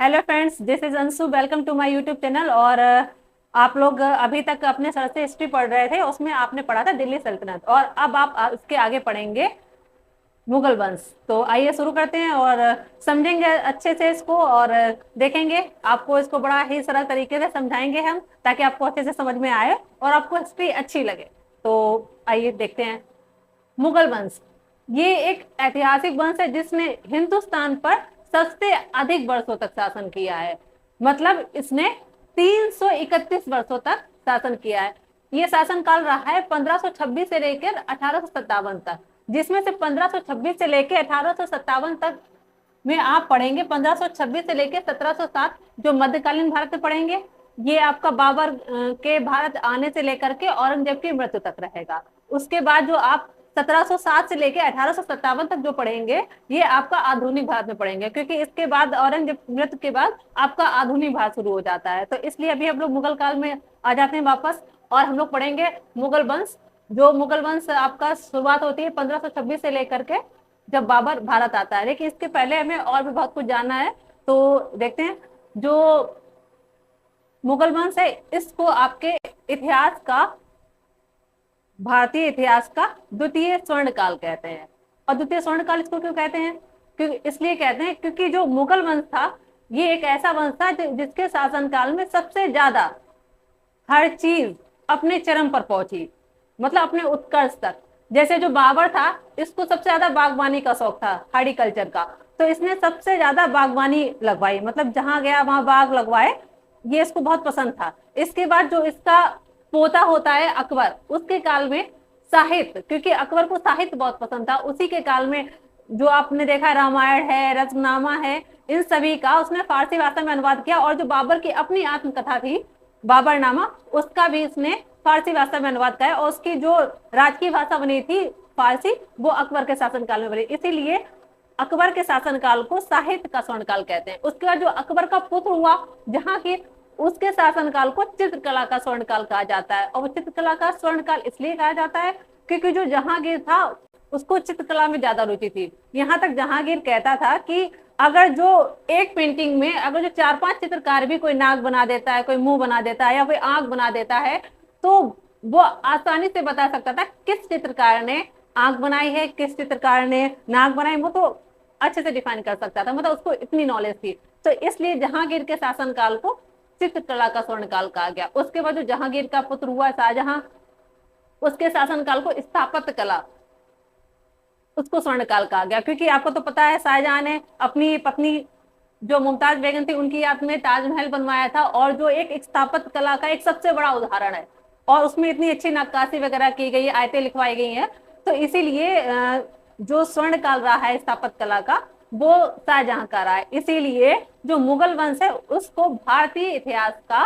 Hello friends, this is Anshu. Welcome to my YouTube channel. और आप लोग अभी तक अपने सर से हिस्ट्री पढ़ रहे थे, उसमें आपने पढ़ा था दिल्ली सल्तनत, और अब आप इसके आगे पढ़ेंगे मुगल वंश। तो आइए शुरू करते हैं और समझेंगे अच्छे से इसको, और देखेंगे आपको इसको बड़ा ही सरल तरीके से समझाएंगे हम, ताकि आपको अच्छे से समझ में आए और आपको हिस्ट्री अच्छी लगे। तो आइए देखते हैं। मुगल वंश ये एक ऐतिहासिक वंश है जिसने हिंदुस्तान पर सबसे अधिक वर्षों तक शासन किया है। मतलब इसने 331 वर्षों तक शासन किया है। ये शासन काल रहा है 1526 से लेकर 1857 तक, जिसमें से 1526 से लेकर 1857 तक में आप पढ़ेंगे 1526 से लेकर 1707, जो मध्यकालीन भारत में पढ़ेंगे। ये आपका बाबर के भारत आने से लेकर के औरंगजेब की मृत्यु तक रहेगा। उसके बाद जो आप 1707 से लेकर 1857 तक जो पढ़ेंगे, ये आपका आधुनिक भारत में पढ़ेंगे, क्योंकि इसके बाद औरंगजेब मृत्यु के बाद आपका आधुनिक भारत शुरू हो जाता है। तो इसलिए अभी हम लोग मुगल काल में आ जाते हैं वापस, और हम लोग पढ़ेंगे मुगल वंश। जो मुगल वंश आपका शुरुआत होती है 1526 से लेकर के जब बाबर भारत आता है। लेकिन इसके पहले हमें और भी बहुत कुछ जानना है, तो देखते हैं। जो मुगल वंश है, इसको आपके इतिहास का, भारतीय इतिहास का द्वितीय स्वर्ण काल कहते हैं। और द्वितीय स्वर्ण काल इसको क्यों कहते हैं? क्योंकि इसलिए कहते हैं क्योंकि जो मुगल वंश था, ये एक ऐसा वंश था जिसके शासनकाल में सबसे ज्यादा हर चीज अपने चरम पर पहुंची, मतलब अपने उत्कर्ष तक। जैसे जो बाबर था, इसको सबसे ज्यादा बागवानी का शौक था, हॉर्टिकल्चर का, तो इसने सबसे ज्यादा बागवानी लगवाई, मतलब जहां गया वहां बाग लगवाए। ये इसको बहुत पसंद था। इसके बाद जो इसका पोता होता है अकबर, उसके काल में साहित्य, क्योंकि अकबर को साहित्य बहुत पसंद था, उसी के काल में जो आपने देखा रामायण है, रत्नामा है, इन सभी का उसने फारसी भाषा में अनुवाद किया। और जो बाबर की अपनी आत्मकथा थी बाबरनामा, उसका भी इसने फारसी भाषा में अनुवाद किया, और उसकी जो राजकीय भाषा बनी थी फारसी, वो अकबर के शासनकाल में बनी। इसीलिए अकबर के शासनकाल को साहित्य का स्वर्णकाल कहते हैं। उसके बाद जो अकबर का पुत्र हुआ जहांगीर, उसके शासनकाल को चित्रकला का स्वर्णकाल कहा जाता है। और चित्रकला का स्वर्णकाल इसलिए कहा जाता है क्योंकि जो जहांगीर था, उसको चित्रकला में ज्यादा रुचि थी। यहाँ तक जहांगीर कहता था कि अगर जो एक पेंटिंग में अगर जो 4-5 चित्रकार भी कोई नाक बना देता है, कोई मुंह बना देता है, या कोई आंख बना देता है, तो वो आसानी से बता सकता था किस चित्रकार ने आंख बनाई है, किस चित्रकार ने नाक बनाई। वो तो अच्छे से डिफाइन कर सकता था, मतलब उसको इतनी नॉलेज थी। तो इसलिए जहांगीर के शासनकाल को चित्रकला का स्वर्णकाल कहा गया। उसके बाद जो जहांगीर का पुत्र हुआ शाहजहां, उसके शासनकाल को स्थापत्य कला, उसको स्वर्णकाल कहा गया। क्योंकि आपको तो पता है शाहजहां ने अपनी पत्नी जो मुमताज बेगम थी, उनकी याद में ताजमहल बनवाया था, और जो एक स्थापत्य कला का एक सबसे बड़ा उदाहरण है, और उसमें इतनी अच्छी नक्काशी वगैरह की गई है, आयतें लिखवाई गई हैं। तो इसीलिए जो स्वर्ण काल रहा है स्थापत्य कला का, वो शाहजहां का रहा है। इसीलिए जो मुगल वंश है, उसको भारतीय इतिहास का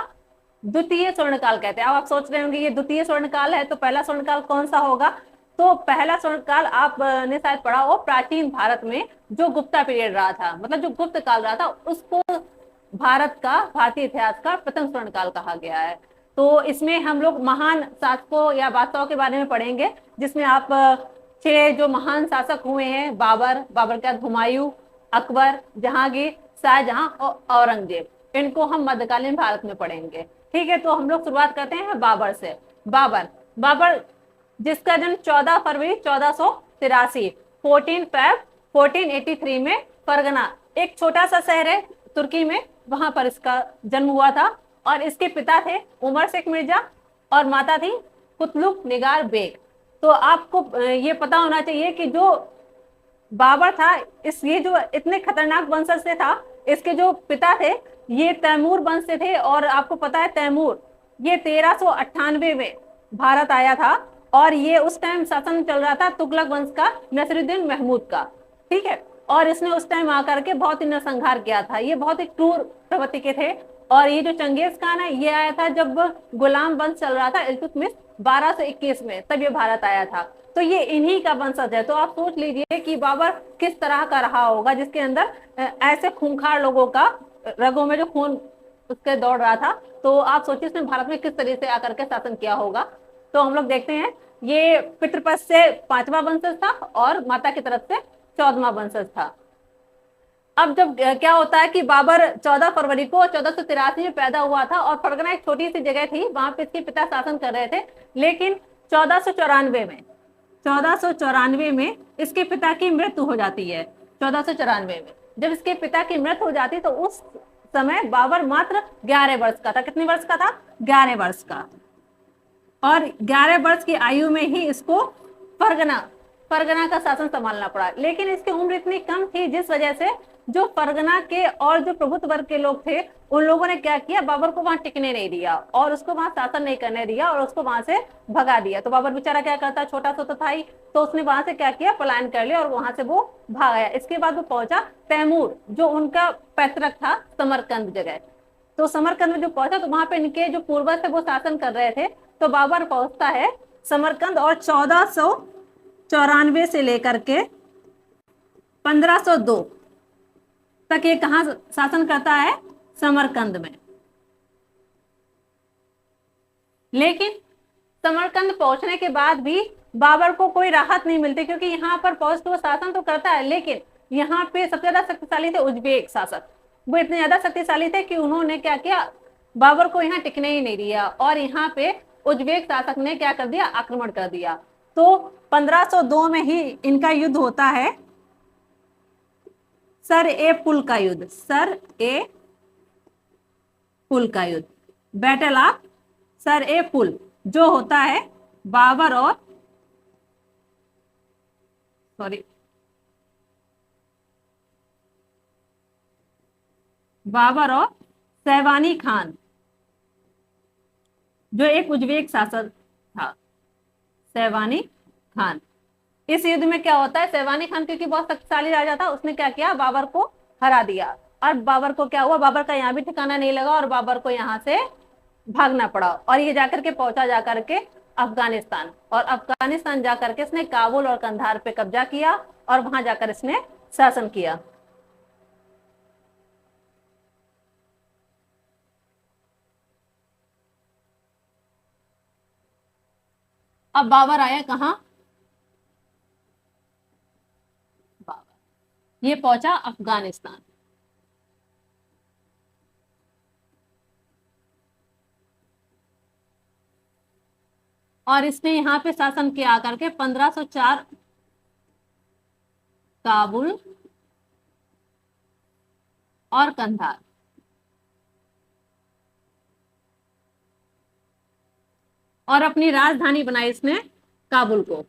द्वितीय स्वर्णकाल कहते हैं। अब आप सोच रहे होंगे ये द्वितीय स्वर्णकाल है, तो पहला स्वर्णकाल कौन सा होगा? तो पहला स्वर्णकाल आपने शायद पढ़ा हो, प्राचीन भारत में जो गुप्ता पीरियड रहा था, मतलब जो गुप्त काल रहा था, उसको भारत का, भारतीय इतिहास का प्रथम स्वर्णकाल कहा गया है। तो इसमें हम लोग महान शासकों या बादशाहों के बारे में पढ़ेंगे, जिसमें आप 6 जो महान शासक हुए हैं, बाबर, बाबर के बाद हुमायूं, अकबर, जहांगीर, शाहजहां और औरंगजेब, इनको हम मध्यकालीन भारत में पढ़ेंगे। ठीक है, तो हम लोग शुरुआत करते हैं बाबर से। बाबर बाबर जिसका जन्म 14 फरवरी 1483, 14 फेब 1483 में फरगना, एक छोटा सा शहर है तुर्की में, वहां पर इसका जन्म हुआ था। और इसके पिता थे उमर शेख मिर्जा, और माता थी कुतलुक निगार बेग। तो आपको ये पता होना चाहिए कि जो बाबर था, ये जो इतने खतरनाक वंशज से था, इसके जो पिता थे ये तैमूर वंश से थे। और आपको पता है तैमूर ये 1398 में भारत आया था, और ये उस टाइम शासन चल रहा था तुगलक वंश का, नसरुद्दीन महमूद का। ठीक है, और इसने उस टाइम आकर के बहुत ही नरसंहार किया था। ये बहुत ही क्रूर प्रवृत्ति के थे। और ये जो चंगेज खान है, ये आया था जब गुलाम वंश चल रहा था इल्तुतमिश 1221 में, तब ये भारत आया था। तो ये इन्हीं का वंशज है। तो आप सोच लीजिए कि बाबर किस तरह का रहा होगा, जिसके अंदर ऐसे खूंखार लोगों का, रगों में जो खून उसके दौड़ रहा था। तो आप सोचिए इसने भारत में किस तरीके से आकर के शासन किया होगा। तो हम लोग देखते हैं, ये पितृपक्ष से 5वां वंशज था, और माता की तरफ से 14वां वंशज था। अब जब क्या होता है कि बाबर 14 फरवरी को 1483 में पैदा हुआ था और फरगना एक छोटी सी जगह थी, वहां पे इसके पिता शासन कर रहे थे। लेकिन 1494 में इसके पिता की मृत्यु हो जाती है। 1494 में जब इसके पिता की मृत्यु हो जाती तो उस समय बाबर मात्र 11 वर्ष का था। कितने वर्ष का था? 11 वर्ष का। और 11 वर्ष की आयु में ही इसको फरगना फरगना का शासन संभालना पड़ा। लेकिन इसकी उम्र इतनी कम थी जिस वजह से जो फरगना के और जो प्रभुत्व वर्ग के लोग थे उन लोगों ने क्या किया, बाबर को वहां टिकने नहीं दिया और उसको वहां शासन नहीं करने दिया और उसको वहां से भगा दिया। तो बाबर बेचारा क्या करता, छोटा सा तो था ही, तो उसने वहां से क्या किया, पलायन कर लिया और वहां से वो भाग गया। इसके बाद वो पहुंचा तैमूर, जो उनका पैतृक था समरकंद जगह। तो समरकंद में जो पहुंचा तो वहां पे इनके जो पूर्वज थे वो शासन कर रहे थे। तो बाबर पहुंचता है समरकंद और 1494 से लेकर के 1502 तक ये कहां शासन करता है? समरकंद में। लेकिन समरकंद पहुंचने के बाद भी बाबर को कोई राहत नहीं मिलती, क्योंकि यहाँ पर पहुंच तो वो शासन तो करता है, लेकिन यहाँ पे सबसे ज्यादा शक्तिशाली थे उज्बेक शासक। वो इतने ज्यादा शक्तिशाली थे कि उन्होंने क्या किया, बाबर को यहाँ टिकने ही नहीं दिया और यहाँ पे उज्बेक शासक ने क्या कर दिया, आक्रमण कर दिया। तो 1502 में ही इनका युद्ध होता है, सर ए पुल का युद्ध। सर ए पुल का युद्ध, बैटल ऑफ सर ए पुल, जो होता है बाबर और सैवानी खान, जो एक उज्बेक शासक था, सैवानी खान। इस युद्ध में क्या होता है, सैवानी खान क्योंकि बहुत शक्तिशाली राजा था, उसने क्या किया, बाबर को हरा दिया। और बाबर को क्या हुआ, बाबर का यहाँ भी ठिकाना नहीं लगा और बाबर को यहाँ से भागना पड़ा और ये जाकर के पहुंचा जाकर के अफगानिस्तान। और अफगानिस्तान जाकर के इसने काबुल और कंधार पे कब्जा किया और वहां जाकर इसने शासन किया। अब बाबर आया कहां, बाबर ये पहुंचा अफगानिस्तान। और इसने यहाँ पे शासन किया आकर के 1504 काबुल और कंधार। और अपनी राजधानी बनाई इसने काबुल को।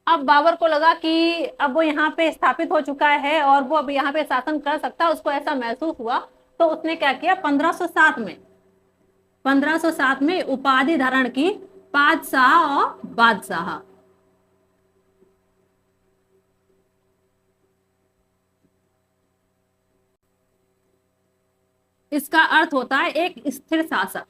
अब बाबर को लगा कि अब वो यहाँ पे स्थापित हो चुका है और वो अब यहाँ पे शासन कर सकता है, उसको ऐसा महसूस हुआ। तो उसने क्या किया, 1507 में उपाधि धारण की, पादशाह और बादशाह। इसका अर्थ होता है एक स्थिर शासक।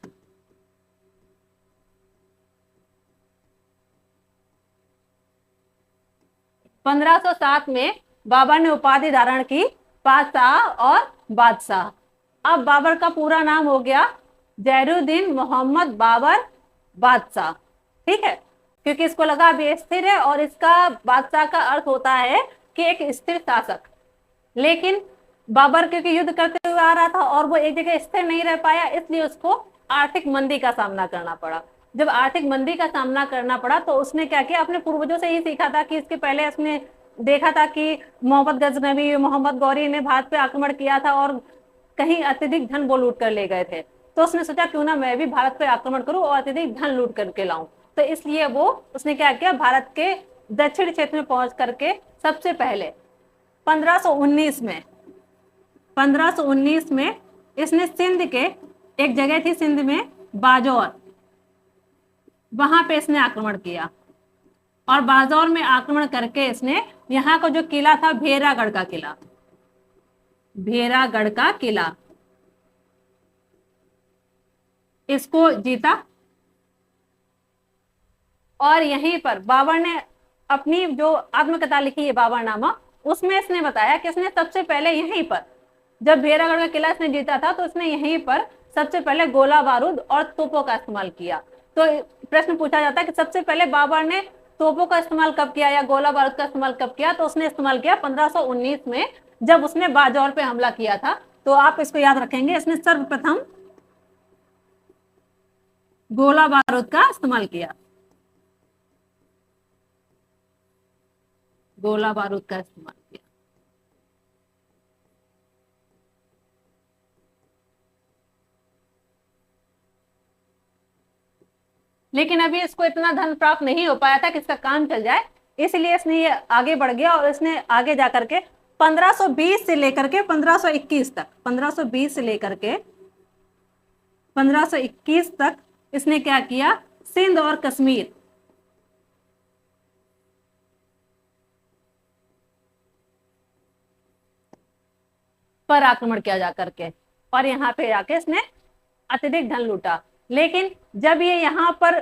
पंद्रह सौ सात में बाबर ने उपाधि धारण की, पादशाह और बादशाह। अब बाबर का पूरा नाम हो गया जैनुद्दीन मोहम्मद बाबर बादशाह। ठीक है, क्योंकि इसको लगा अभी स्थिर है और इसका बादशाह का अर्थ होता है कि एक स्थिर शासक। लेकिन बाबर क्योंकि युद्ध करते हुए आ रहा था और वो एक जगह स्थिर नहीं रह पाया, इसलिए उसको आर्थिक मंदी का सामना करना पड़ा। जब आर्थिक मंदी का सामना करना पड़ा तो उसने क्या किया, अपने पूर्वजों से ही सीखा था कि इसके पहले उसने देखा था कि मोहम्मद गजनवी, मोहम्मद गौरी ने भारत पे आक्रमण किया था और कहीं अत्यधिक धन वो लूट कर ले गए थे। तो उसने सोचा क्यों ना मैं भी भारत पे आक्रमण करूं और अत्यधिक धन लूट करके लाऊं। तो इसलिए वो उसने क्या किया, भारत के दक्षिण क्षेत्र में पहुंच करके सबसे पहले 1519 में इसने सिंध के एक जगह थी, सिंध में बाजौर, वहां पे इसने आक्रमण किया। और बाजौर में आक्रमण करके इसने यहाँ का जो किला था, भेरागढ़ का किला, इसको जीता। और यहीं पर बाबर ने अपनी जो आत्मकथा लिखी है बाबरनामा, उसमें इसने बताया कि इसने सबसे पहले यहीं पर, जब भेरागढ़ का किला इसने जीता था तो इसने यहीं पर सबसे पहले गोला बारूद और तोपों का इस्तेमाल किया। तो प्रश्न पूछा जाता है कि सबसे पहले बाबर ने तोपों का इस्तेमाल कब किया या गोला बारूद का इस्तेमाल कब किया, तो उसने इस्तेमाल किया 1519 में, जब उसने बाजौर पे हमला किया था। तो आप इसको याद रखेंगे, इसने सर्वप्रथम गोला बारूद का इस्तेमाल किया, गोला बारूद का इस्तेमाल किया। लेकिन अभी इसको इतना धन प्राप्त नहीं हो पाया था कि इसका काम चल जाए, इसलिए इसने ये आगे बढ़ गया और इसने आगे जाकर के 1520 से लेकर के 1521 तक, 1520 से लेकर के 1521 तक इसने क्या किया, सिंध और कश्मीर पर आक्रमण किया जाकर के, और यहाँ पे जाके इसने अत्यधिक धन लूटा। लेकिन जब ये यहाँ पर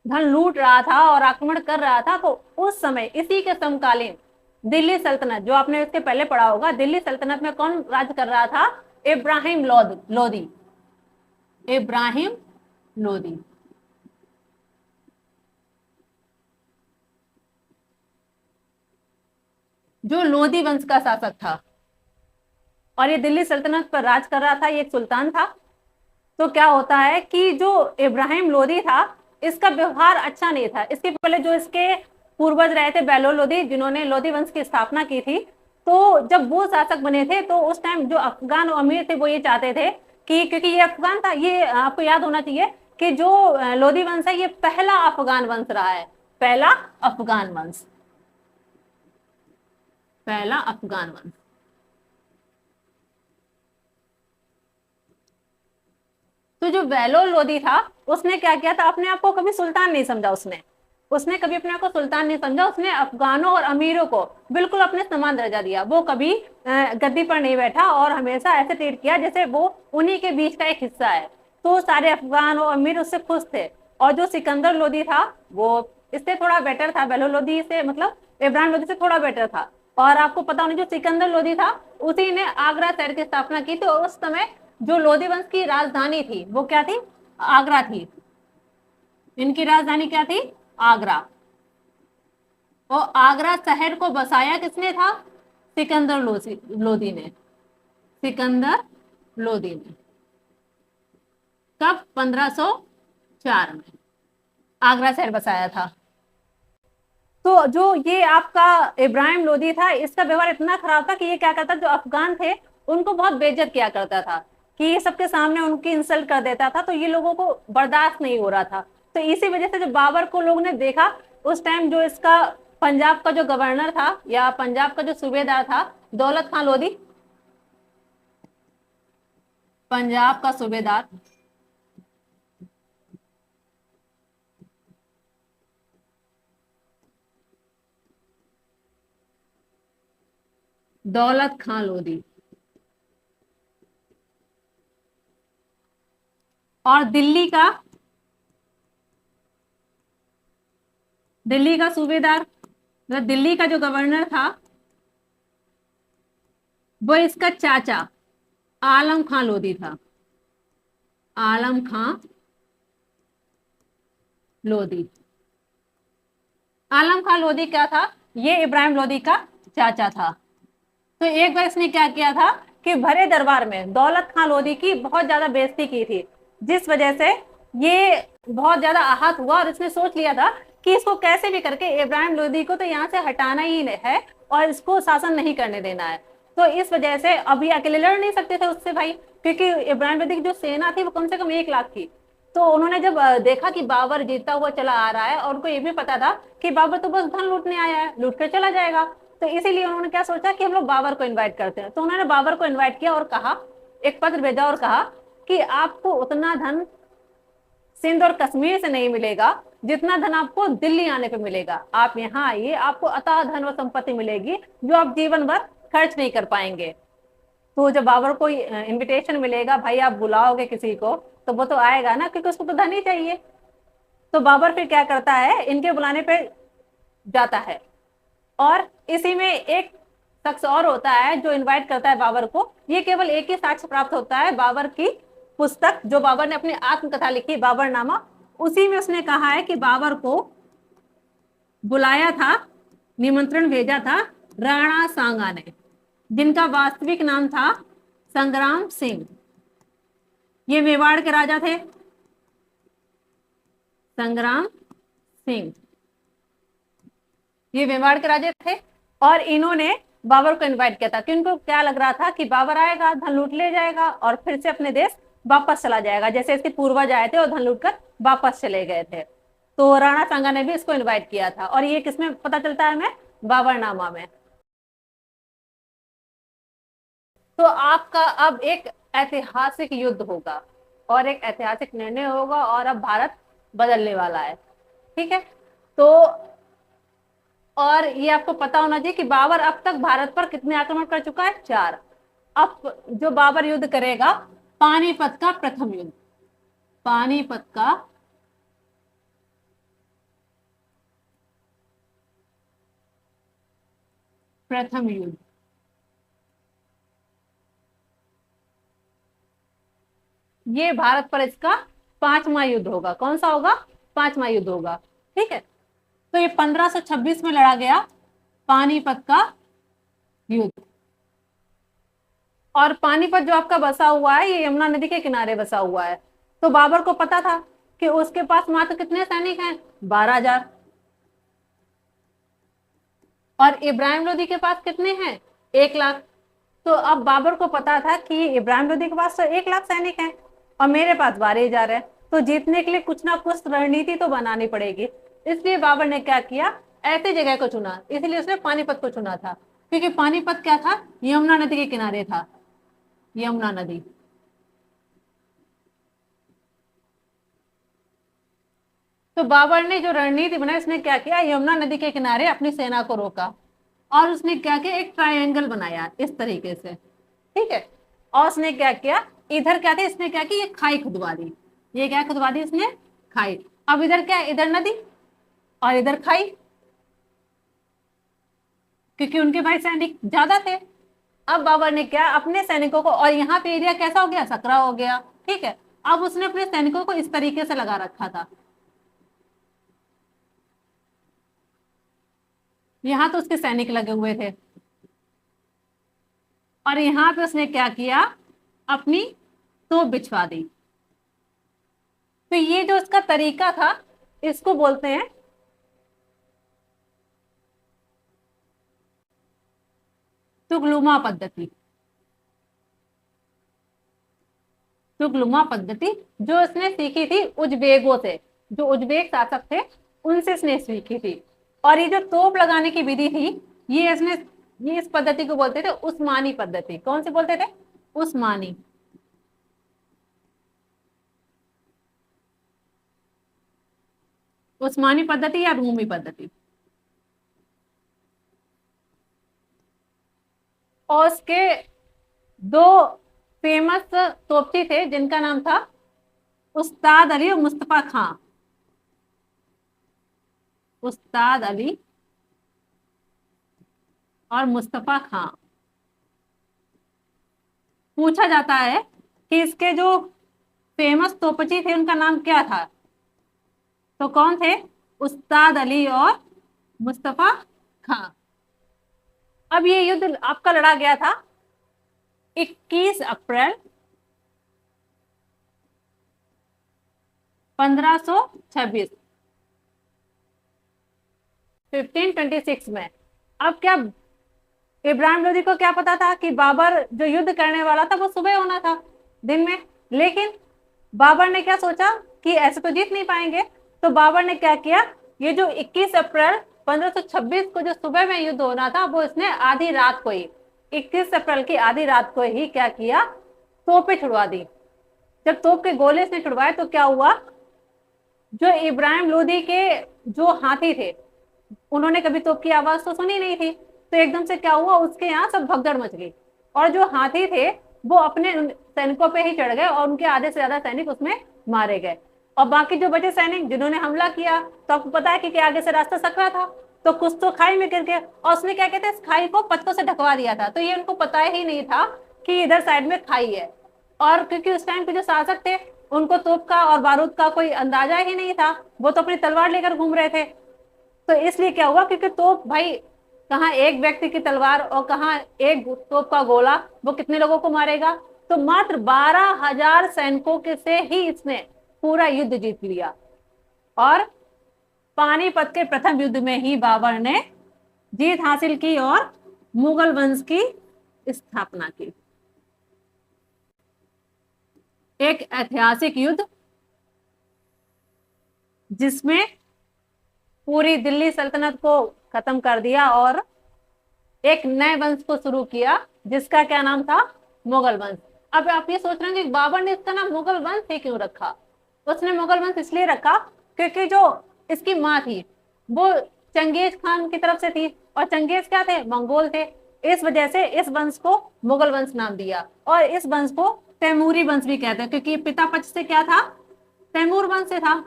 धन लूट रहा था और आक्रमण कर रहा था, तो उस समय इसी के समकालीन दिल्ली सल्तनत, जो आपने इसके पहले पढ़ा होगा, दिल्ली सल्तनत में कौन राज कर रहा था, इब्राहिम लोदी, इब्राहिम लोदी। जो लोदी वंश का शासक था और ये दिल्ली सल्तनत पर राज कर रहा था, ये एक सुल्तान था। तो क्या होता है कि जो इब्राहिम लोदी था, इसका व्यवहार अच्छा नहीं था। इसके पहले जो इसके पूर्वज रहे थे बेलोर लोदी, जिन्होंने लोदी वंश की स्थापना की थी, तो जब वो शासक बने थे तो उस टाइम जो अफगान अमीर थे वो ये चाहते थे कि, क्योंकि ये अफगान था, ये आपको याद होना चाहिए कि जो लोदी वंश है ये पहला अफगान वंश रहा है, पहला अफगान वंश, पहला अफगान वंश। तो जो बेलोर लोदी था उसने क्या किया था, अपने आप को कभी सुल्तान नहीं समझा, उसने कभी अपने आप को सुल्तान नहीं समझा। उसने अफगानों और अमीरों को बिल्कुल अपने समान दर्जा दिया। वो कभी गद्दी पर नहीं बैठा और हमेशा ऐसे ट्रीट किया जैसे वो उन्हीं के बीच का एक हिस्सा है। तो सारे अफगान और अमीर उससे खुश थे। और जो सिकंदर लोदी था वो इससे थोड़ा बेटर था, बेलोर लोदी से मतलब इब्राहिम लोदी से थोड़ा बेटर था। और आपको पता होना, जो सिकंदर लोदी था उसी ने आगरा शहर की स्थापना की थी, और उस समय जो लोदी वंश की राजधानी थी वो क्या थी, आगरा थी। इनकी राजधानी क्या थी, आगरा। और आगरा शहर को बसाया किसने था, सिकंदर लोदी ने, सिकंदर लोदी ने। कब, 1504 में आगरा शहर बसाया था। तो जो ये आपका इब्राहिम लोदी था, इसका व्यवहार इतना खराब था कि ये क्या करता, जो अफगान थे उनको बहुत बेइज्जत किया करता था, कि ये सबके सामने उनकी इंसल्ट कर देता था। तो ये लोगों को बर्दाश्त नहीं हो रहा था। तो इसी वजह से जब बाबर को लोगों ने देखा, उस टाइम जो इसका पंजाब का जो गवर्नर था या पंजाब का जो सूबेदार था, दौलत खान लोदी, पंजाब का सूबेदार, दौलत खान लोदी, और दिल्ली का सूबेदार, मतलब दिल्ली का जो गवर्नर था, वो इसका चाचा आलम खान लोदी था, आलम खान लोदी। आलम खान लोदी क्या था, ये इब्राहिम लोदी का चाचा था। तो एक बार इसने क्या किया था कि भरे दरबार में दौलत खान लोदी की बहुत ज्यादा बेइज्जती की थी, जिस वजह से ये बहुत ज्यादा आहत हुआ और इसने सोच लिया था कि इसको कैसे भी करके इब्राहिम लोदी को तो यहाँ से हटाना ही है और इसको शासन नहीं करने देना है। तो इस वजह से अभी अकेले लड़ नहीं सकते थे उससे भाई, क्योंकि इब्राहिम लोदी की जो सेना थी वो कम से कम 1 लाख थी। तो उन्होंने जब देखा कि बाबर जीतता हुआ चला आ रहा है, और उनको ये भी पता था कि बाबर तो बस धन लूटने आया है, लूट कर चला जाएगा, तो इसीलिए उन्होंने क्या सोचा कि हम लोग बाबर को इनवाइट करते हैं। तो उन्होंने बाबर को इनवाइट किया और कहा, एक पत्र भेजा और कहा कि आपको उतना धन सिंध और कश्मीर से नहीं मिलेगा जितना धन आपको दिल्ली आने पे मिलेगा। आप यहाँ आइए, आपको अथाह धन व संपत्ति मिलेगी जो आप जीवन भर खर्च नहीं कर पाएंगे। तो जब बाबर को इनविटेशन मिलेगा, भाई आप बुलाओगे किसी को, तो वो तो आएगा ना, क्योंकि उसको तो धन ही चाहिए। तो बाबर फिर क्या करता है, इनके बुलाने पे जाता है। और इसी में एक शख्स और होता है जो इनवाइट करता है बाबर को। ये केवल एक ही साक्ष्य प्राप्त होता है बाबर की पुस्तक, जो बाबर ने अपनी आत्मकथा लिखी, बाबरनामा, उसी में उसने कहा है कि बाबर को बुलाया था, निमंत्रण भेजा था राणा सांगा ने, जिनका वास्तविक नाम था संग्राम सिंह। ये मेवाड़ के राजा थे, संग्राम सिंह, ये मेवाड़ के राजा थे। और इन्होंने बाबर को इनवाइट किया था कि उनको क्या लग रहा था कि बाबर आएगा, धन लूट ले जाएगा और फिर से अपने देश वापस चला जाएगा, जैसे इसके पूर्वज आए थे और धन लूट कर वापस चले गए थे। तो राणा सांगा ने भी इसको इनवाइट किया था। और ये किसमें पता चलता है हमें? बाबरनामा में। तो आपका अब एक ऐतिहासिक युद्ध होगा और एक ऐतिहासिक निर्णय होगा और अब भारत बदलने वाला है, ठीक है। तो और ये आपको पता होना चाहिए कि बाबर अब तक भारत पर कितने आक्रमण कर चुका है? 4। अब जो बाबर युद्ध करेगा, पानीपत का प्रथम युद्ध, पानीपत का प्रथम युद्ध, ये भारत पर इसका 5वां युद्ध होगा। कौन सा होगा? 5वां युद्ध होगा, ठीक है। तो ये 1526 में लड़ा गया पानीपत का युद्ध। और पानीपत जो आपका बसा हुआ है, ये यमुना नदी के किनारे बसा हुआ है। तो बाबर को पता था कि उसके पास मात्र कितने सैनिक हैं? 12,000। और इब्राहिम लोदी के पास कितने हैं? 1,00,000। तो अब बाबर को पता था कि इब्राहिम लोदी के पास तो 1,00,000 सैनिक हैं और मेरे पास 12,000 है, तो जीतने के लिए कुछ ना कुछ रणनीति तो बनानी पड़ेगी। इसलिए बाबर ने क्या किया? ऐसी जगह को चुना, इसलिए उसने पानीपत को चुना था, क्योंकि पानीपत क्या था? यमुना नदी के किनारे था, यमुना नदी। तो बाबर ने जो रणनीति बनाई, उसने क्या किया? यमुना नदी के किनारे अपनी सेना को रोका और उसने क्या किया? एक ट्रायंगल बनाया इस तरीके से, ठीक है। और उसने क्या किया? इधर क्या था? इसने क्या किया? ये खाई खुदवा दी। ये क्या खुदवा दी इसने? खाई। अब इधर क्या है? इधर नदी और इधर खाई, क्योंकि उनके भाई सैनिक ज्यादा थे। अब बाबर ने क्या? अपने सैनिकों को, और यहाँ पे एरिया कैसा हो गया? सकरा हो गया, ठीक है। अब उसने अपने सैनिकों को इस तरीके से लगा रखा था। यहाँ तो उसके सैनिक लगे हुए थे और यहाँ पे उसने क्या किया? अपनी तोप बिछवा दी। तो ये जो इसका तरीका था, इसको बोलते हैं तुगलुमा पद्धति। तुगलुमा पद्धति जो इसने सीखी थी उज्बेकों से, जो उज्बेक शासक थे उनसे इसने सीखी थी। और ये जो तोप लगाने की विधि थी, ये इस पद्धति को बोलते थे उस्मानी पद्धति। कौन सी बोलते थे? उस्मानी। उस्मानी पद्धति या रूमी पद्धति। और उसके 2 फेमस तोपची थे जिनका नाम था उस्ताद अली और मुस्तफा खां। उस्ताद अली और मुस्तफा खां। पूछा जाता है कि इसके जो फेमस तोपची थे उनका नाम क्या था? तो कौन थे? उस्ताद अली और मुस्तफा खां। अब ये युद्ध आपका लड़ा गया था 21 अप्रैल 1526, 1526 में। अब क्या इब्राहिम लोदी को क्या पता था कि बाबर जो युद्ध करने वाला था वो सुबह होना था, दिन में। लेकिन बाबर ने क्या सोचा कि ऐसे तो जीत नहीं पाएंगे। तो बाबर ने क्या किया? ये जो 21 अप्रैल 1526 को जो सुबह में युद्ध होना था, वो इसने आधी रात को ही, 21 अप्रैल की आधी रात को ही क्या किया? तोपें छुड़वा दी। जब तोप के गोले इसने छुड़वाए तो क्या हुआ? जो इब्राहिम लोदी के जो हाथी थे, उन्होंने कभी तोप की आवाज तो सुनी नहीं थी, तो एकदम से क्या हुआ? उसके यहाँ सब भगदड़ मच गई और जो हाथी थे वो अपने सैनिकों पे ही चढ़ गए और उनके आधे से ज्यादा सैनिक उसमें मारे गए। और बाकी जो बचे सैनिक जिन्होंने हमला किया, तो आपको पता है कि आगे से रास्ता सकरा था, तो कुछ तो खाई में गिर गए और उसने क्या कहते हैं, इस खाई को पत्तों से ढकवा दिया था। तो ये उनको पता ही नहीं था कि इधर साइड में खाई है। और क्योंकि उस टाइम के जो शासक थे उनको तोप का और बारूद का कोई अंदाजा ही नहीं था, वो तो अपनी तलवार लेकर घूम रहे थे। तो इसलिए क्या हुआ, क्योंकि तोप भाई कहाँ एक व्यक्ति की तलवार और कहाँ एक तोप का गोला, वो कितने लोगों को मारेगा। तो मात्र 12,000 सैनिकों के से ही इसने पूरा युद्ध जीत लिया और पानीपत के प्रथम युद्ध में ही बाबर ने जीत हासिल की और मुगल वंश की स्थापना की। एक ऐतिहासिक युद्ध जिसमें पूरी दिल्ली सल्तनत को खत्म कर दिया और एक नए वंश को शुरू किया जिसका क्या नाम था, मुगल वंश। अब आप ये सोच रहे हैं कि बाबर ने इसका नाम मुगल वंश ही क्यों रखा। उसने मुगल वंश इसलिए रखा क्योंकि जो इसकी माँ थी वो चंगेज खान की तरफ से थी और चंगेज क्या थे, मंगोल थे। इस वजह से इस वंश को मुगल वंश नाम दिया और इस वंश को तैमूरी वंश भी कहते हैं क्योंकि पिता पक्ष से क्या था, तैमूर वंश से था।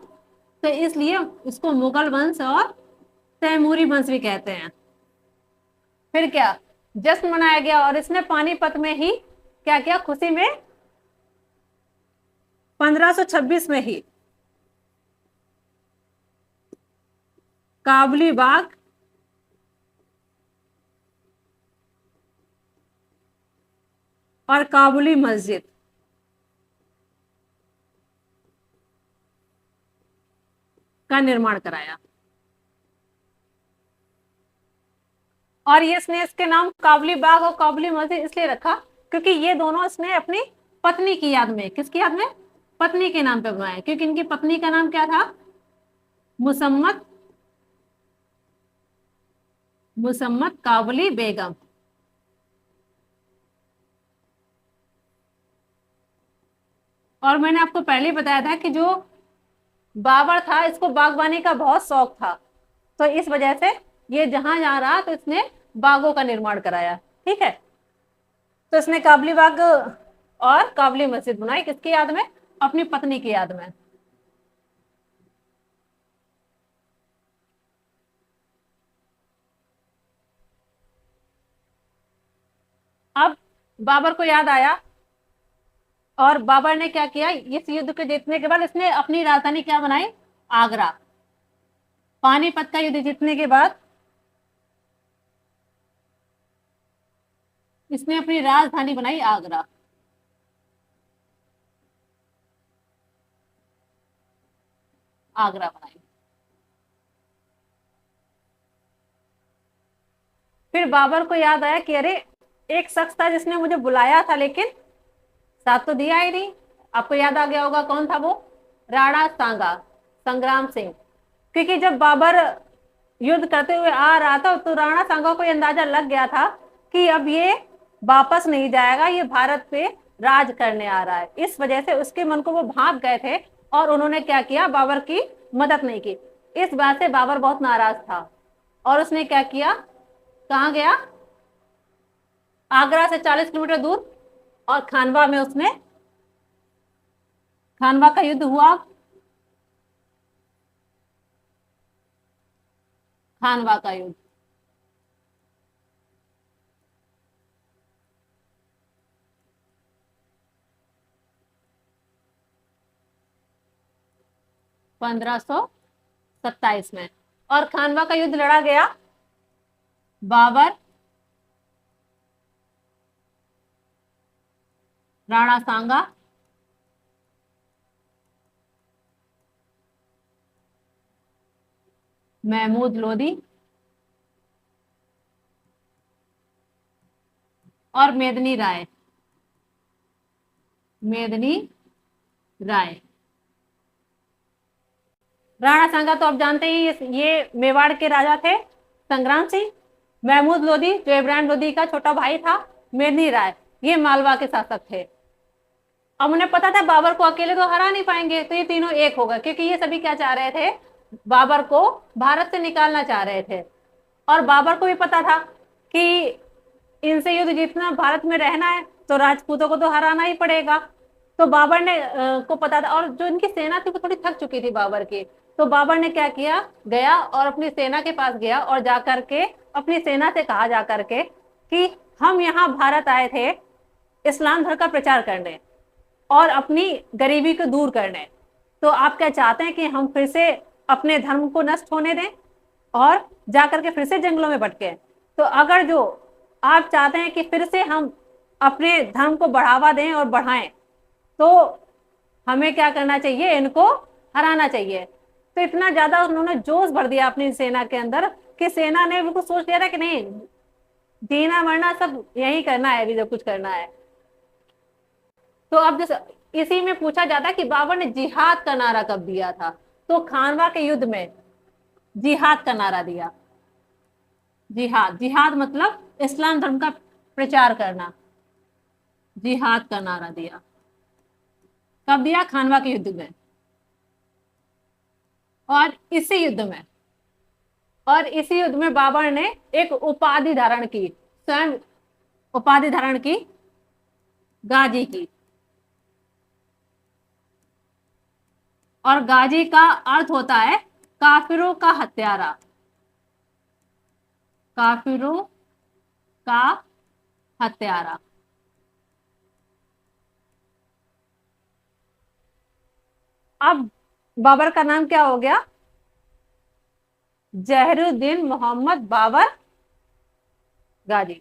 तो इसलिए इसको मुगल वंश और तैमूरी वंश भी कहते हैं। फिर क्या जश्न मनाया गया और इसने पानीपत में ही क्या किया, खुशी में 1526 में ही काबुली बाग और काबुली मस्जिद का निर्माण कराया। और ये इसने इसके नाम काबुली बाग और काबुली मस्जिद इसलिए रखा क्योंकि ये दोनों इसने अपनी पत्नी की याद में, किसकी याद में, पत्नी के नाम पे बनाया, क्योंकि इनकी पत्नी का नाम क्या था, मुसम्मत काबुली बेगम। और मैंने आपको पहले ही बताया था कि जो बाबर था इसको बागवानी का बहुत शौक था, तो इस वजह से ये जहां जा रहा तो इसने बागों का निर्माण कराया। ठीक है, तो इसने काबुली बाग और काबुली मस्जिद बनाई किसकी याद में, अपनी पत्नी की याद में। अब बाबर को याद आया और बाबर ने क्या किया, इस युद्ध के जीतने के बाद इसने अपनी राजधानी क्या बनाई, आगरा। पानीपत का युद्ध जीतने के बाद इसने अपनी राजधानी बनाई आगरा। आगरा बनाई। फिर बाबर को याद आया कि अरे एक शख्स था जिसने मुझे बुलाया था लेकिन साथ तो दिया ही नहीं। आपको याद आ गया होगा कौन था वो, राणा सांगा, संग्राम सिंह। क्योंकि जब बाबर युद्ध करते हुए आ रहा था तो राणा सांगा को अंदाजा लग गया था कि अब ये वापस नहीं जाएगा, ये भारत पे राज करने आ रहा है। इस वजह से उसके मन को वो भाग गए थे और उन्होंने क्या किया, बाबर की मदद नहीं की। इस बात से बाबर बहुत नाराज था और उसने क्या किया, कहाँ गया, आगरा से 40 किलोमीटर दूर और खानवा में उसने, खानवा का युद्ध हुआ। खानवा का युद्ध पंद्रह सौ 27 में। और खानवा का युद्ध लड़ा गया बाबर, राणा सांगा, महमूद लोदी और मेदिनी राय। राणा सांगा तो आप जानते ही ये मेवाड़ के राजा थे संग्राम सिंह। महमूद लोदी जो इब्राहिम लोदी का छोटा भाई था, मेदिनी राय ये मालवा के शासक थे। अब उन्हें पता था बाबर को अकेले तो हरा नहीं पाएंगे, तो ये तीनों एक होगा क्योंकि ये सभी क्या चाह रहे थे, बाबर को भारत से निकालना चाह रहे थे। और बाबर को भी पता था कि इनसे युद्ध जीतना, भारत में रहना है तो राजपूतों को तो हराना ही पड़ेगा। तो बाबर ने को पता था, और जो इनकी सेना थी वो थोड़ी थक चुकी थी बाबर की। तो बाबर ने क्या किया, गया और अपनी सेना के पास गया और जाकर के अपनी सेना से कहा जाकर के कि हम यहाँ भारत आए थे इस्लाम धर्म का प्रचार करने, और अपनी गरीबी को दूर करने। तो आप क्या चाहते हैं कि हम फिर से अपने धर्म को नष्ट होने दें और जाकर के फिर से जंगलों में भटके? तो अगर जो आप चाहते हैं कि फिर से हम अपने धर्म को बढ़ावा दें और बढ़ाएं, तो हमें क्या करना चाहिए, इनको हराना चाहिए। तो इतना ज्यादा उन्होंने जोश भर दिया अपनी सेना के अंदर कि सेना ने बिल्कुल सोच लिया था कि नहीं, जीना मरना सब यही करना है, अभी जो कुछ करना है। तो अब जैसे इसी में पूछा जाता है कि बाबर ने जिहाद का नारा कब दिया था? तो खानवा के युद्ध में जिहाद का नारा दिया। जिहाद, जिहाद मतलब इस्लाम धर्म का प्रचार करना। जिहाद का नारा दिया कब दिया? खानवा के युद्ध में। और इसी युद्ध में बाबर ने एक उपाधि धारण की, स्वयं उपाधि धारण की, गाजी की। और गाजी का अर्थ होता है काफिरों का हत्यारा। काफिरों का हत्यारा। अब बाबर का नाम क्या हो गया? जहरुद्दीन मोहम्मद बाबर गाजी।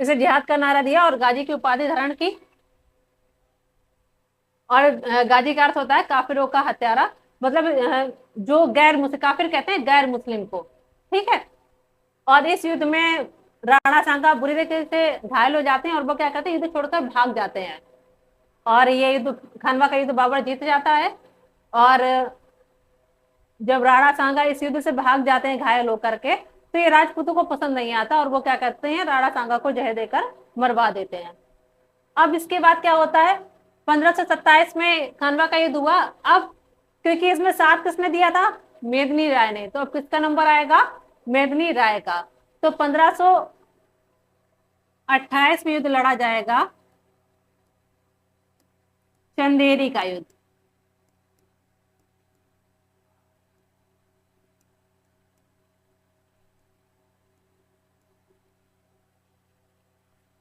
इसे जिहाद का नारा दिया और गाजी की उपाधि धारण की। और गाजी का अर्थ होता है काफिरों का हत्यारा, मतलब जो गैर मुस्लिम, काफिर कहते हैं गैर मुस्लिम को, ठीक है। और इस युद्ध में राणा सांगा बुरी तरीके से घायल हो जाते हैं और वो क्या करते हैं, युद्ध छोड़कर भाग जाते हैं। और ये युद्ध, खानवा का युद्ध, बाबर जीत जाता है। और जब राणा सांगा इस युद्ध से भाग जाते हैं घायल होकर के, तो ये राजपूतों को पसंद नहीं आता और वो क्या करते हैं, राणा सांगा को जहर देकर मरवा देते हैं। अब इसके बाद क्या होता है, 1527 में खानवा का युद्ध हुआ। अब क्योंकि इसमें साथ किसने दिया था? मेदिनी राय ने। तो अब किसका नंबर आएगा? मेदिनी राय का। तो 1528 में युद्ध लड़ा जाएगा, चंदेरी का युद्ध।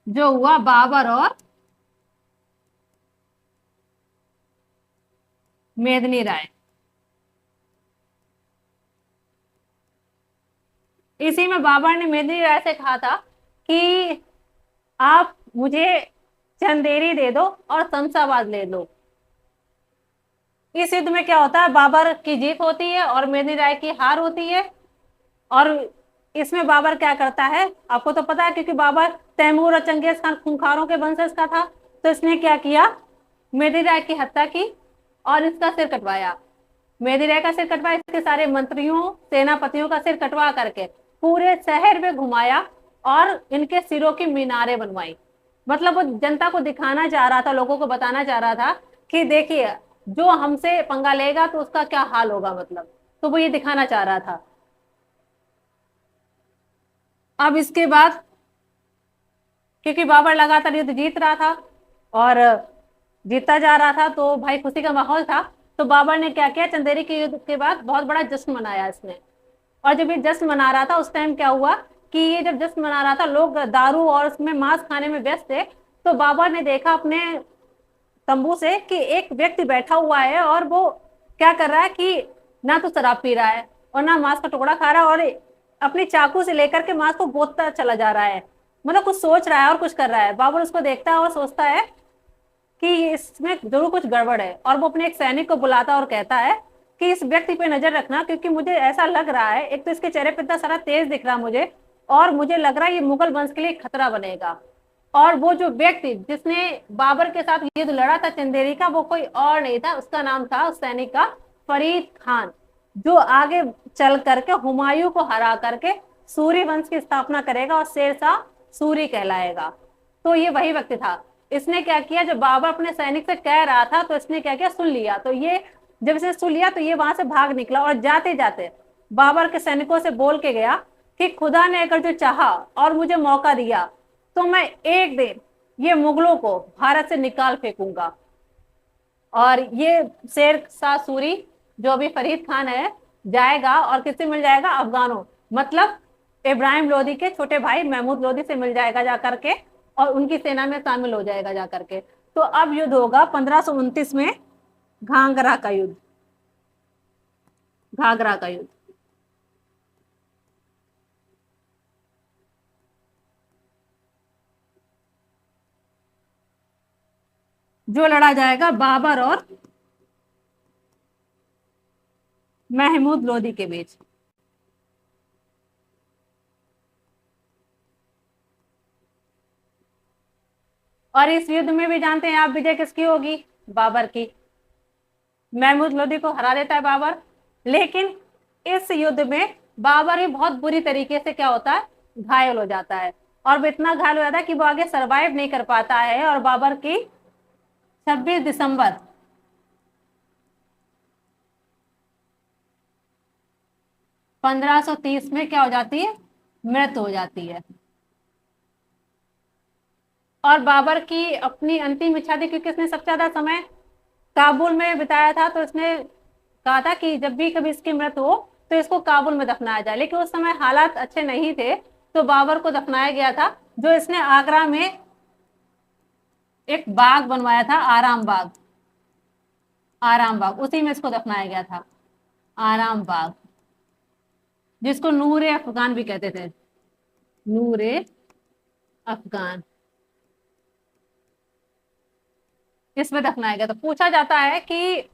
जो हुआ बाबर और मेदिनी राय। इसी में बाबर ने मेदिनी राय से कहा था कि आप मुझे चंदेरी दे दो और शमशाबाद ले लो। इस युद्ध में क्या होता है, बाबर की जीत होती है और मेदिनी राय की हार होती है। और इसमें बाबर क्या करता है, आपको तो पता है, क्योंकि बाबर तैमूर और चंगेज खान खूंखारों के वंशज का था। तो इसने क्या किया, मेदिनी राय की हत्या की और इसका सिर कटवाया। मेदिनी राय का सिर कटवाया, इसके सारे मंत्रियों, सेनापतियों का सिर कटवा करके पूरे शहर में घुमाया और इनके सिरों की मीनारें बनवाई। मतलब वो जनता को दिखाना चाह रहा था, लोगों को बताना चाह रहा था कि देखिए जो हमसे पंगा लेगा तो उसका क्या हाल होगा, मतलब। तो वो ये दिखाना चाह रहा था। अब इसके बाद क्योंकि बाबर लगातार युद्ध जीत रहा था और जीतता जा रहा था, तो भाई खुशी का माहौल था। तो बाबर ने क्या किया, चंदेरी के युद्ध के बाद बहुत बड़ा जश्न मनाया इसने। और जब ये जश्न मना रहा था उस टाइम क्या हुआ कि ये जब जश्न मना रहा था, लोग दारू और उसमें मांस खाने में व्यस्त थे। तो बाबर ने देखा अपने तंबू से कि एक व्यक्ति बैठा हुआ है और वो क्या कर रहा है कि ना तो शराब पी रहा है और ना मांस का टुकड़ा खा रहा है, और अपनी चाकू से लेकर के मांस को गोदता चला जा रहा है। मतलब कुछ सोच रहा है और कुछ कर रहा है। बाबर उसको देखता है और सोचता है कि इसमें जरूर कुछ गड़बड़ है, और वो अपने एक सैनिक को बुलाता है और कहता है कि इस व्यक्ति पे नजर रखना, क्योंकि मुझे ऐसा लग रहा है, एक तो इसके चेहरे पे इतना सारा तेज दिख रहा मुझे, और मुझे लग रहा है ये मुगल वंश के लिए खतरा बनेगा। और वो जो व्यक्ति जिसने बाबर के साथ युद्ध लड़ा था चंदेरी का, वो कोई और नहीं था, उसका नाम था उस सैनिक का फरीद खान, जो आगे चल करके हुमायूं को हरा करके सूरी वंश की स्थापना करेगा और शेरशाह सूरी कहलाएगा। तो ये वही व्यक्ति था। इसने क्या किया, जब बाबर अपने सैनिक से कह रहा था तो इसने क्या किया, सुन लिया। तो ये जब इसने सुन लिया तो ये वहां से भाग निकला और जाते जाते बाबर के सैनिकों से बोल के गया कि खुदा ने अगर जो चाहा और मुझे मौका दिया तो मैं एक दिन ये मुगलों को भारत से निकाल फेंकूंगा। और ये शेर शाह सूरी जो अभी फरीद खान है, जाएगा और किससे मिल जाएगा, अफगानों, मतलब इब्राहिम लोदी के छोटे भाई महमूद लोदी से मिल जाएगा जाकर के, और उनकी सेना में शामिल हो जाएगा जाकर के। तो अब युद्ध होगा 1529 में, घाघरा का युद्ध, घाघरा का युद्ध। जो लड़ा जाएगा बाबर और महमूद लोदी के बीच। और इस युद्ध में भी जानते हैं आप विजय किसकी होगी, बाबर की। महमूद लोदी को हरा देता है बाबर, लेकिन इस युद्ध में बाबर भी बहुत बुरी तरीके से क्या होता है, घायल हो जाता है, और वो इतना घायल हो जाता है कि वो आगे सरवाइव नहीं कर पाता है, और बाबर की 26 दिसंबर 1530 में क्या हो जाती है, मृत्यु हो जाती है। और बाबर की अपनी अंतिम इच्छा थी, क्योंकि इसने सबसे ज्यादा समय काबुल में बिताया था, तो इसने कहा था कि जब भी कभी इसकी मृत्यु हो तो इसको काबुल में दफनाया जाए, लेकिन उस समय हालात अच्छे नहीं थे, तो बाबर को दफनाया गया था, जो इसने आगरा में एक बाग बनवाया था, आराम बाग, आराम बाग, उसी में इसको दफनाया गया था, आराम बाग, जिसको नूरे अफगान भी कहते थे, नूरे अफगान, इसमें दफनाया गया। तो पूछा जाता है कि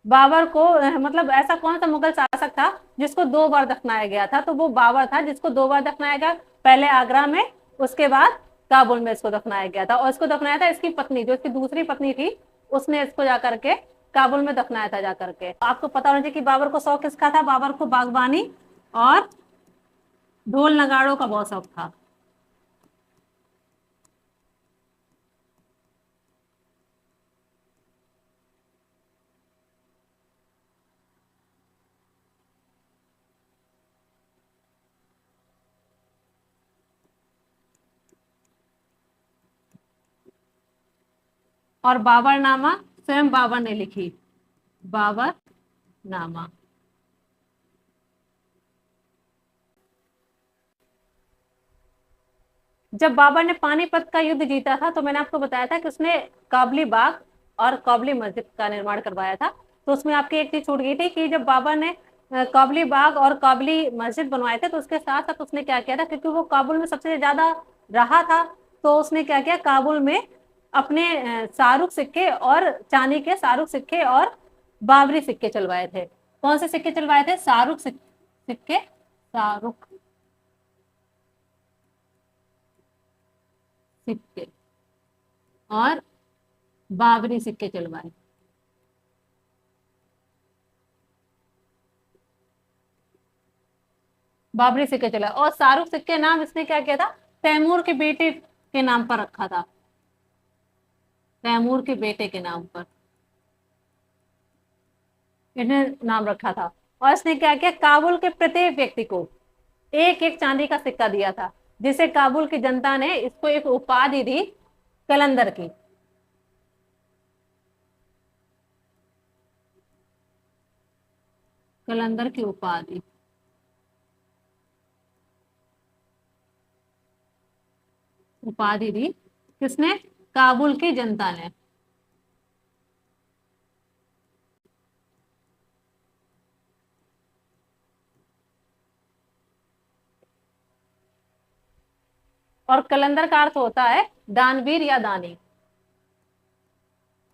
बाबर को मतलब ऐसा कौन सा मुगल शासक था जिसको 2 बार दफनाया गया था, तो वो बाबर था, जिसको 2 बार दफनाया गया, पहले आगरा में, उसके बाद काबुल में इसको दफनाया गया था। और इसको दफनाया था इसकी पत्नी, जो इसकी दूसरी पत्नी थी, उसने इसको जाकर के काबुल में दफनाया था जाकर के। आपको पता होना चाहिए कि बाबर को शौक किसका था, बाबर को बागवानी और ढोल नगाड़ों का बहुत शौक था। और बाबर नामा स्वयं बाबर ने लिखी, बाबर नामा। जब बाबर ने पानीपत का युद्ध जीता था, तो मैंने आपको बताया था कि उसने काबली बाग और काबली मस्जिद का निर्माण करवाया था। तो उसमें आपकी एक चीज छूट गई थी कि जब बाबर ने काबली बाग और काबली मस्जिद बनवाए थे, तो उसके साथ साथ उसने क्या किया था, क्योंकि वो काबुल में सबसे ज्यादा रहा था, तो उसने क्या किया, काबुल में अपने शाहरुख सिक्के और चांदी के शाहरुख सिक्के और बाबरी सिक्के चलवाए थे। कौन से सिक्के चलवाए थे, शाहरुख सिक्के, शाहरुख सिक्के और बाबरी सिक्के चलवाए। बाबरी सिक्के चलवाए, और शाहरुख सिक्के नाम इसने क्या किया था, तैमूर के बेटे के नाम पर रखा था, तैमूर के बेटे के नाम पर इन्हें नाम रखा था। और इसने क्या किया, काबुल के प्रत्येक व्यक्ति को एक एक चांदी का सिक्का दिया था, जिसे काबुल की जनता ने इसको एक उपाधि दी, कलंदर की। कलंदर की उपाधि, उपाधि दी किसने, काबुल की जनता ने। और कलंदर का अर्थ होता है दानवीर या दानी,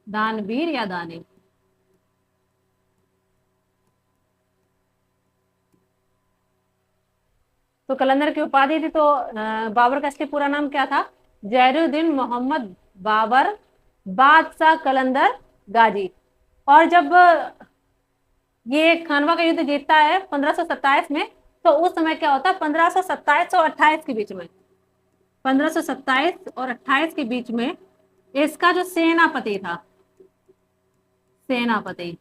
दानवीर या दानी। तो कलंदर की उपाधि थी। तो बाबर का असली पूरा नाम क्या था, जैनुद्दीन मोहम्मद बाबर बादशाह कलंदर गाजी। और जब ये खानवा का युद्ध जीतता है 1527 में, तो उस समय क्या होता है, 1527 और 28 के बीच में, 1527 और 28 के बीच में इसका जो सेनापति था, सेनापति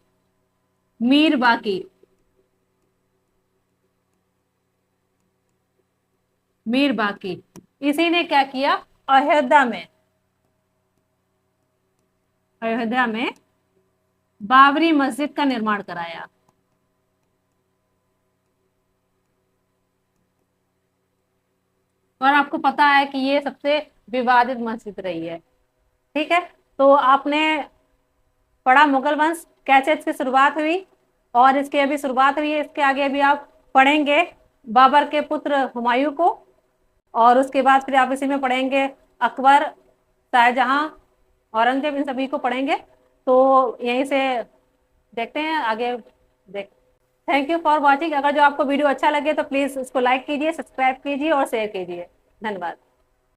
मीर बाकी, मीर बाकी, इसी ने क्या किया, अयोध्या में, अयोध्या में बाबरी मस्जिद का निर्माण कराया। और आपको पता है कि ये सबसे विवादित मस्जिद रही है। ठीक है, तो आपने पढ़ा मुगल वंश कैसे इसकी शुरुआत हुई, और इसकी अभी शुरुआत हुई है, इसके आगे अभी आप पढ़ेंगे बाबर के पुत्र हुमायूं को, और उसके बाद फिर आप इसी में पढ़ेंगे अकबर, शाहजहां, औरंगजेब, इन सभी को पढ़ेंगे। तो यहीं से देखते हैं आगे। देख थैंक यू फॉर वॉचिंग। अगर जो आपको वीडियो अच्छा लगे तो प्लीज इसको लाइक कीजिए, सब्सक्राइब कीजिए और शेयर कीजिए। धन्यवाद।